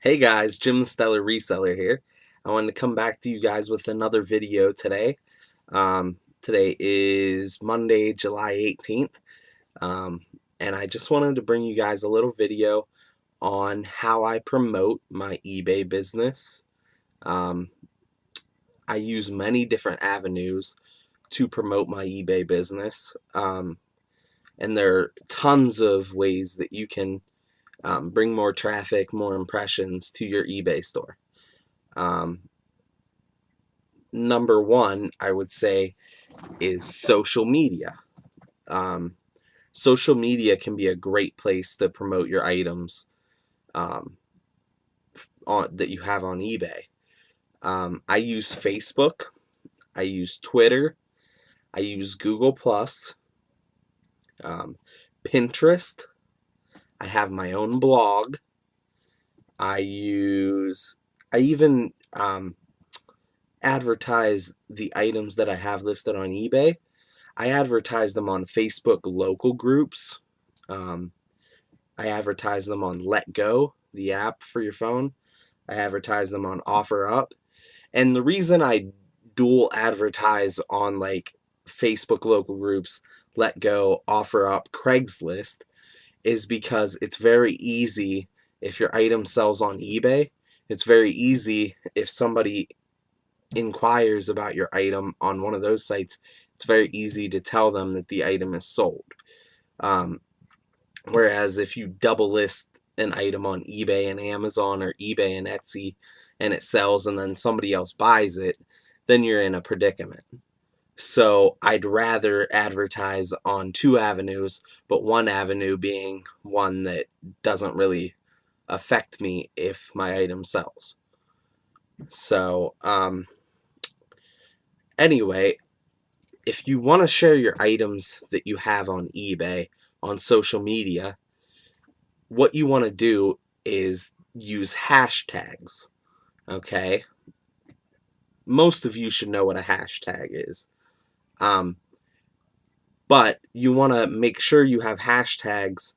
Hey guys, Jim the Stellar Reseller here. I wanted to come back to you guys with another video today. Today is Monday, July 18th, um, and I just wanted to bring you guys a little video on how I promote my eBay business. Um, I use many different avenues to promote my eBay business, and there are tons of ways that you can bring more traffic, more impressions to your eBay store. Um, Number one, I would say, is social media. Um, Social media can be a great place to promote your items um, that you have on eBay. I use Facebook, I use Twitter, I use Google Plus, um, Pinterest. I have my own blog. I use. I even advertise the items that I have listed on eBay. I advertise them on Facebook local groups. Um, I advertise them on Let Go, the app for your phone. I advertise them on OfferUp. And the reason I dual advertise on like Facebook local groups, Let Go, OfferUp, Craigslist is because it's very easy if your item sells on eBay. It's very easy if somebody inquires about your item on one of those sites. It's very easy to tell them that the item is sold. Um, Whereas if you double list an item on eBay and Amazon or eBay and Etsy and it sells and then somebody else buys it, then you're in a predicament. So I'd rather advertise on two avenues, but one avenue being one that doesn't really affect me if my item sells. So anyway, if you want to share your items that you have on eBay on social media, what you want to do is use hashtags. Okay? Most of you should know what a hashtag is. But you want to make sure you have hashtags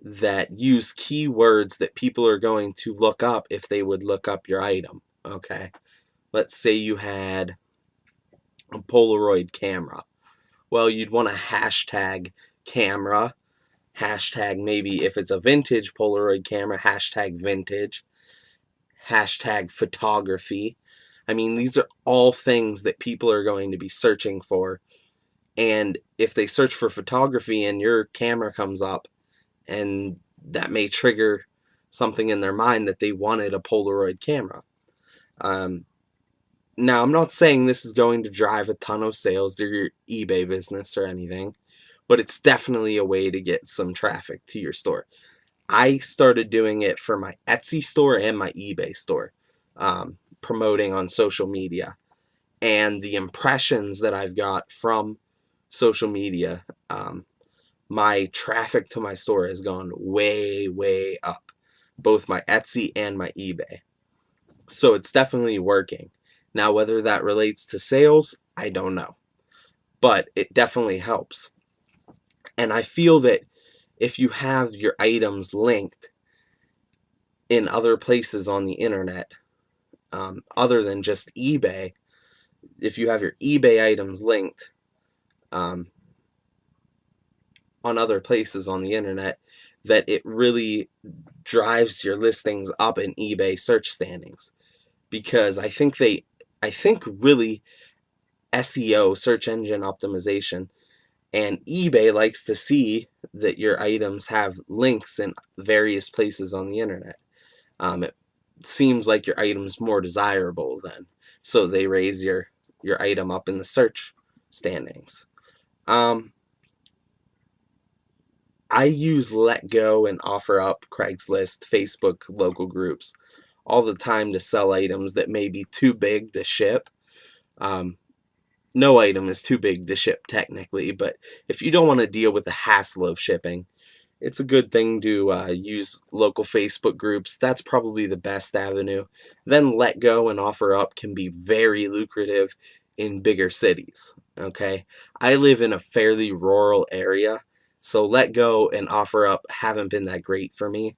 that use keywords that people are going to look up if they would look up your item. Okay? Let's say you had a Polaroid camera. Well, you'd want to hashtag camera, hashtag maybe if it's a vintage Polaroid camera, hashtag vintage, hashtag photography. I mean, these are all things that people are going to be searching for. And if they search for photography and your camera comes up, and that may trigger something in their mind that they wanted a Polaroid camera. Now, I'm not saying this is going to drive a ton of sales to your eBay business or anything, but it's definitely a way to get some traffic to your store. I started doing it for my Etsy store and my eBay store, promoting on social media. And the impressions that I've got from social media, my traffic to my store has gone way, way up, both my Etsy and my eBay. So it's definitely working. Now, whether that relates to sales, I don't know. But it definitely helps. And I feel that if you have your items linked in other places on the internet, other than just eBay, if you have your eBay items linked on other places on the internet, that it really drives your listings up in eBay search standings. Because I think really SEO, search engine optimization, and eBay likes to see that your items have links in various places on the internet. It seems like your item's more desirable then, so they raise your item up in the search standings. I use Let Go and OfferUp, Craigslist, Facebook local groups all the time to sell items that may be too big to ship. No item is too big to ship technically, but if you don't want to deal with the hassle of shipping, it's a good thing to use local Facebook groups. That's probably the best avenue. Then Let Go and OfferUp can be very lucrative in bigger cities. Okay, I live in a fairly rural area, so Let Go and OfferUp haven't been that great for me.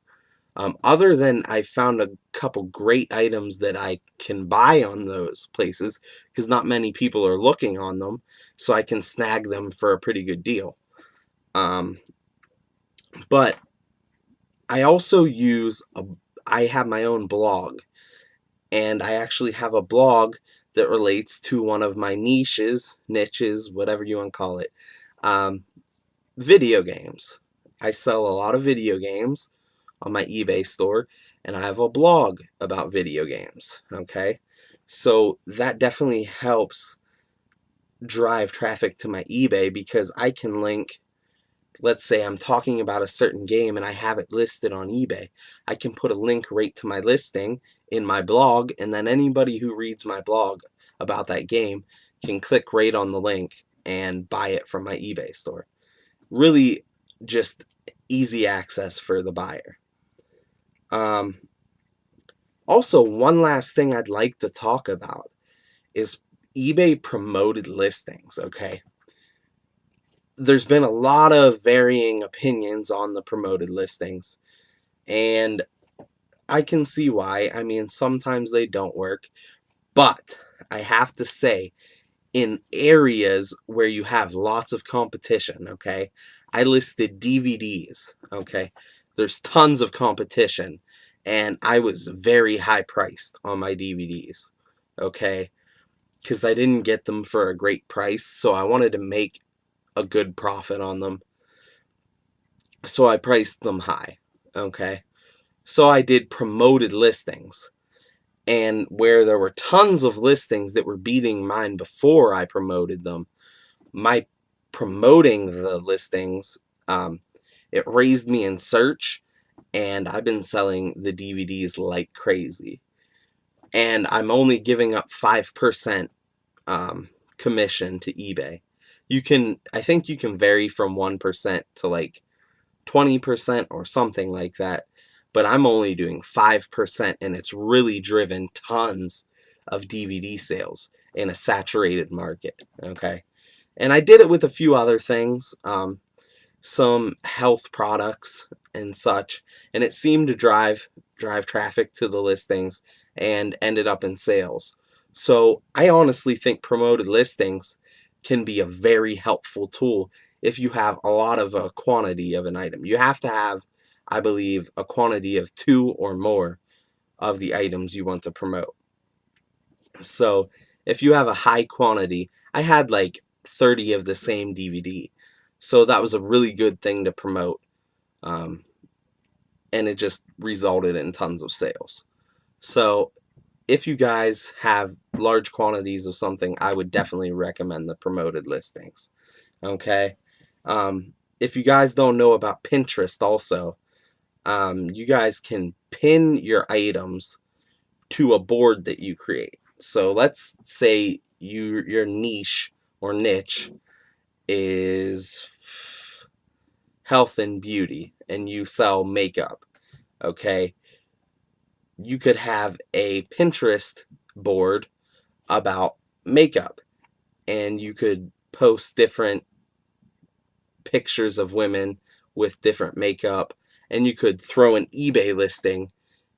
Other than I found a couple great items that I can buy on those places, because not many people are looking on them, so I can snag them for a pretty good deal. But I also I have my own blog, and I actually have a blog that relates to one of my niches, whatever you want to call it, um, video games. I sell a lot of video games on my eBay store, and I have a blog about video games. Okay, so that definitely helps drive traffic to my eBay, because I can link. Let's say I'm talking about a certain game and I have it listed on eBay. I can put a link right to my listing in my blog, and then anybody who reads my blog about that game can click right on the link and buy it from my eBay store. Really just easy access for the buyer. Um, Also, one last thing I'd like to talk about is eBay promoted listings, okay? There's been a lot of varying opinions on the promoted listings, and I can see why. I mean, sometimes they don't work, but I have to say, in areas where you have lots of competition, okay? I listed DVDs, okay? There's tons of competition, and I was very high priced on my DVDs, okay? Because I didn't get them for a great price, so I wanted to make a good profit on them. So I priced them high, okay? So I did promoted listings. And where there were tons of listings that were beating mine before I promoted them, my promoting the listings, it raised me in search, and I've been selling the DVDs like crazy. And I'm only giving up 5% commission to eBay. I think you can vary from 1% to like 20% or something like that. But I'm only doing 5%, and it's really driven tons of DVD sales in a saturated market. Okay. And I did it with a few other things, some health products and such, and it seemed to drive traffic to the listings and ended up in sales. So I honestly think promoted listings can be a very helpful tool if you have a lot of a quantity of an item. You have to have, I believe, a quantity of 2 or more of the items you want to promote. So if you have a high quantity, I had like 30 of the same DVD. So that was a really good thing to promote. Um, and it just resulted in tons of sales. So if you guys have large quantities of something, I would definitely recommend the promoted listings. Okay. If you guys don't know about Pinterest also, you guys can pin your items to a board that you create. So let's say your niche or niche is health and beauty, and you sell makeup. Okay, you could have a Pinterest board about makeup, and you could post different pictures of women with different makeup, and you could throw an eBay listing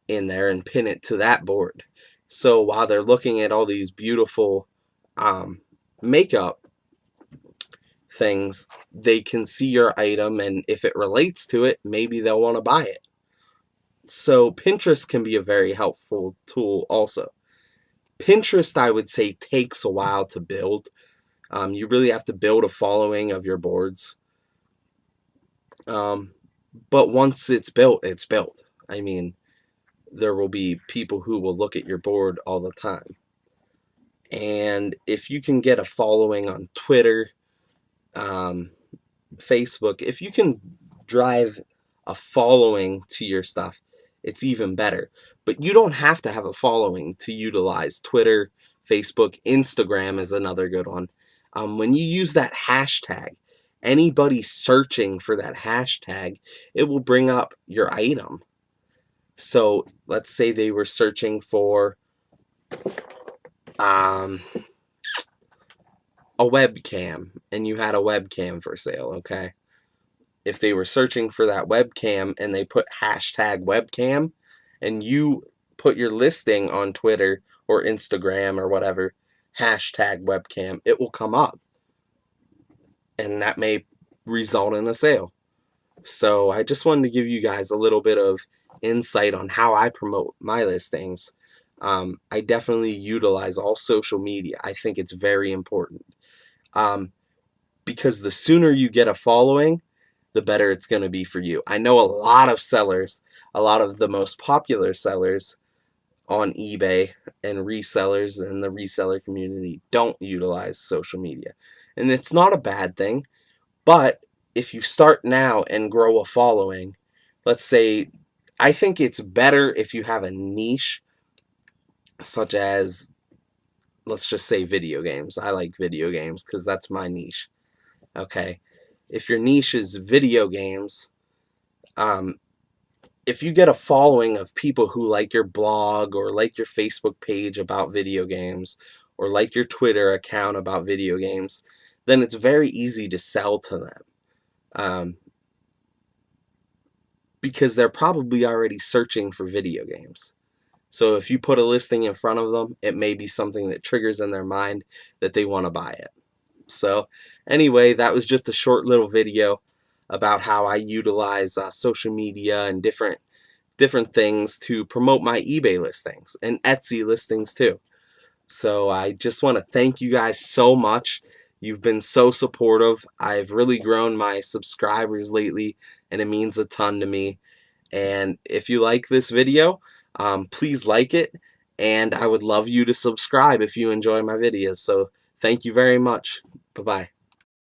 in there and pin it to that board. So while they're looking at all these beautiful makeup things, they can see your item, and if it relates to it, maybe they'll want to buy it. So Pinterest can be a very helpful tool also. Pinterest, I would say, takes a while to build. You really have to build a following of your boards. But once it's built, it's built. I mean, there will be people who will look at your board all the time. And if you can get a following on Twitter, Facebook, if you can drive a following to your stuff, it's even better. But you don't have to have a following to utilize Twitter, Facebook. Instagram is another good one. When you use that hashtag, anybody searching for that hashtag, it will bring up your item. So let's say they were searching for a webcam, and you had a webcam for sale, okay? if they were searching for that webcam and they put hashtag webcam, and you put your listing on Twitter or Instagram or whatever, hashtag webcam, it will come up. And that may result in a sale. So I just wanted to give you guys a little bit of insight on how I promote my listings. I definitely utilize all social media. I think it's very important. Because the sooner you get a following, the better it's going to be for you. I know a lot of sellers, a lot of the most popular sellers on eBay and resellers in the reseller community don't utilize social media. And it's not a bad thing, but if you start now and grow a following, let's say, I think it's better if you have a niche, such as, let's just say video games. I like video games because that's my niche. Okay. If your niche is video games, if you get a following of people who like your blog or like your Facebook page about video games or like your Twitter account about video games, then it's very easy to sell to them. Because they're probably already searching for video games. So if you put a listing in front of them, it may be something that triggers in their mind that they want to buy it. So anyway, that was just a short little video about how I utilize social media and different things to promote my eBay listings and Etsy listings too. So I just want to thank you guys so much. You've been so supportive. I've really grown my subscribers lately, and it means a ton to me. And if you like this video, please like it, and I would love you to subscribe if you enjoy my videos. So thank you very much. Bye-bye.